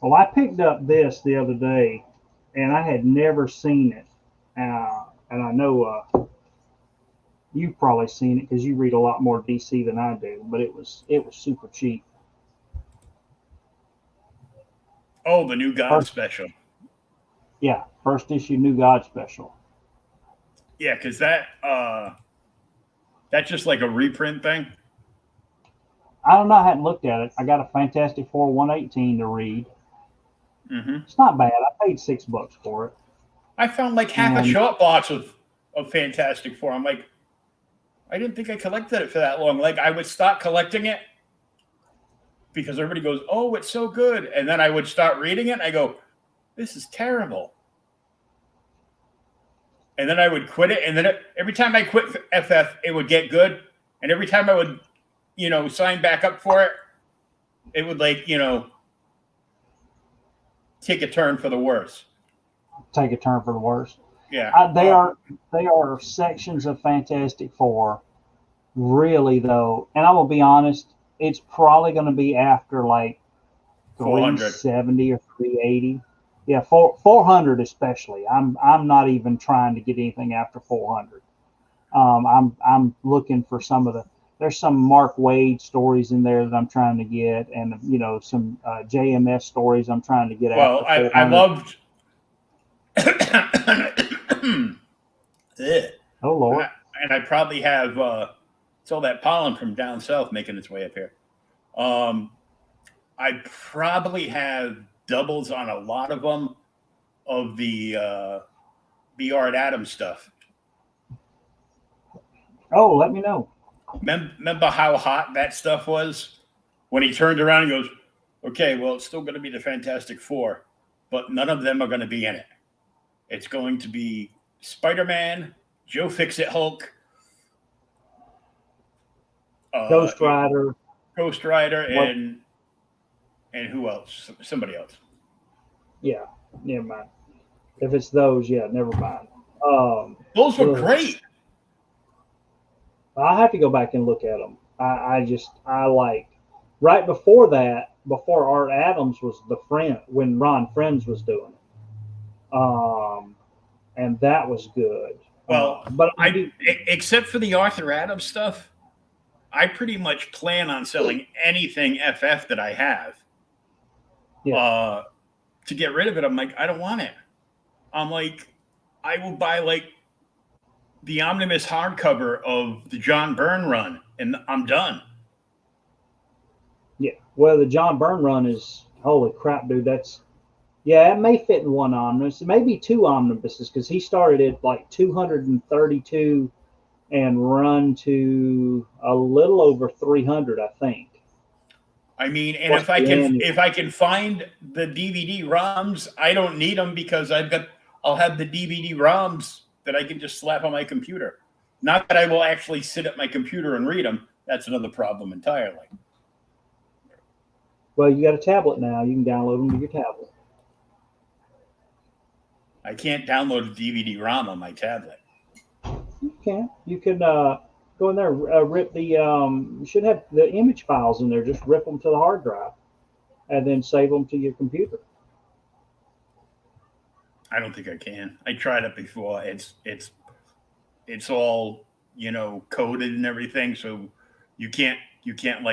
Well, I picked up this the other day, and I had never seen it. And I know you've probably seen it because you read a lot more DC than I do. But it was super cheap.
Oh, the New God special.
Yeah, first issue New God special.
Yeah, because that's just like a reprint thing.
I don't know. I hadn't looked at it. I got a Fantastic Four 118 to read.
Mm-hmm.
It's not bad. I paid $6 for it.
I found like half a short box of Fantastic Four. I'm like, I didn't think I collected it for that long. Like, I would start collecting it because everybody goes, oh, it's so good. And then I would start reading it, and I go, this is terrible. And then I would quit it. And then every time I quit FF, it would get good. And every time I would, sign back up for it, it would take a turn for the worse.
Take a turn for the worse.
Yeah.
They are sections of Fantastic Four, really, though. And I'm going to be honest, it's probably going to be after like 370 or 380. Yeah, 400 especially. I'm not even trying to get anything after 400. I'm looking for there's some Mark Waid stories in there that I'm trying to get, and some JMS stories I'm trying to get
after. Well, I loved.
Oh Lord!
And I probably have it's all that pollen from down south making its way up here. I probably have doubles on a lot of them of the B. Art Adams stuff.
Oh, let me know.
Remember how hot that stuff was when he turned around and goes, okay, well, it's still going to be the Fantastic Four, but none of them are going to be in it. It's going to be Spider-Man, Joe Fix-It Hulk,
Ghost Rider,
and who else? Somebody else.
Yeah, never mind. If it's those, yeah, never mind.
Those were great.
I have to go back and look at them. I like right before that, before Art Adams was the Friend, when Ron Friends was doing it. And that was good.
Well, but except for the Arthur Adams stuff, I pretty much plan on selling anything FF that I have. Yeah. To get rid of it, I'm like, I don't want it. I'm like, I will buy like the omnibus hardcover of the John Byrne run, and I'm done.
Yeah. Well, the John Byrne run is, holy crap, dude. It may fit in one omnibus, maybe two omnibuses, because he started at like 232 and run to a little over 300, I think.
I mean, and if I can find the DVD ROMs, I don't need them because I'll have the DVD ROMs that I can just slap on my computer. Not that I will actually sit at my computer and read them. That's another problem entirely.
Well, you got a tablet now. You can download them to your tablet.
I can't download a DVD ROM on my tablet.
You can. You can go in there, rip the. You should have the image files in there. Just rip them to the hard drive, and then save them to your computer.
I don't think I can. I tried it before. It's all coded and everything, so you can't you can't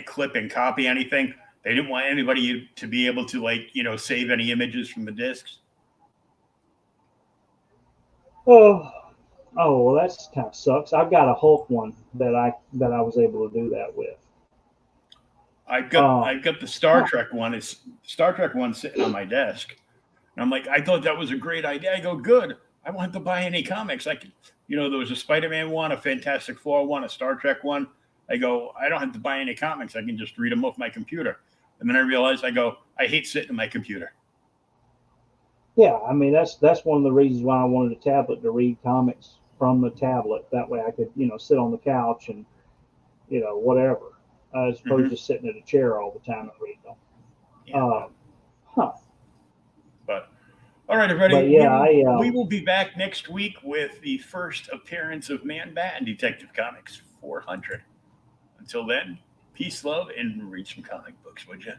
clip and copy anything. They didn't want anybody to be able to save any images from the discs.
Oh, well, that's kind of sucks. I've got a Hulk one that I was able to do that with.
I've got the Star Trek one. It's Star Trek one sitting on my desk, and I'm like, I thought that was a great idea. I go, good. I won't have to buy any comics. There was a Spider-Man one, a Fantastic Four one, a Star Trek one. I go, I don't have to buy any comics. I can just read them off my computer. And then I realized, I hate sitting at my computer.
Yeah, I mean that's one of the reasons why I wanted a tablet to read comics from the tablet. That way I could, sit on the couch and, whatever, as opposed to sitting at a chair all the time and reading them.
Yeah.
Huh.
But all right, everybody.
But yeah,
we will be back next week with the first appearance of Man Bat in Detective Comics 400. Until then, peace, love, and read some comic books, would you?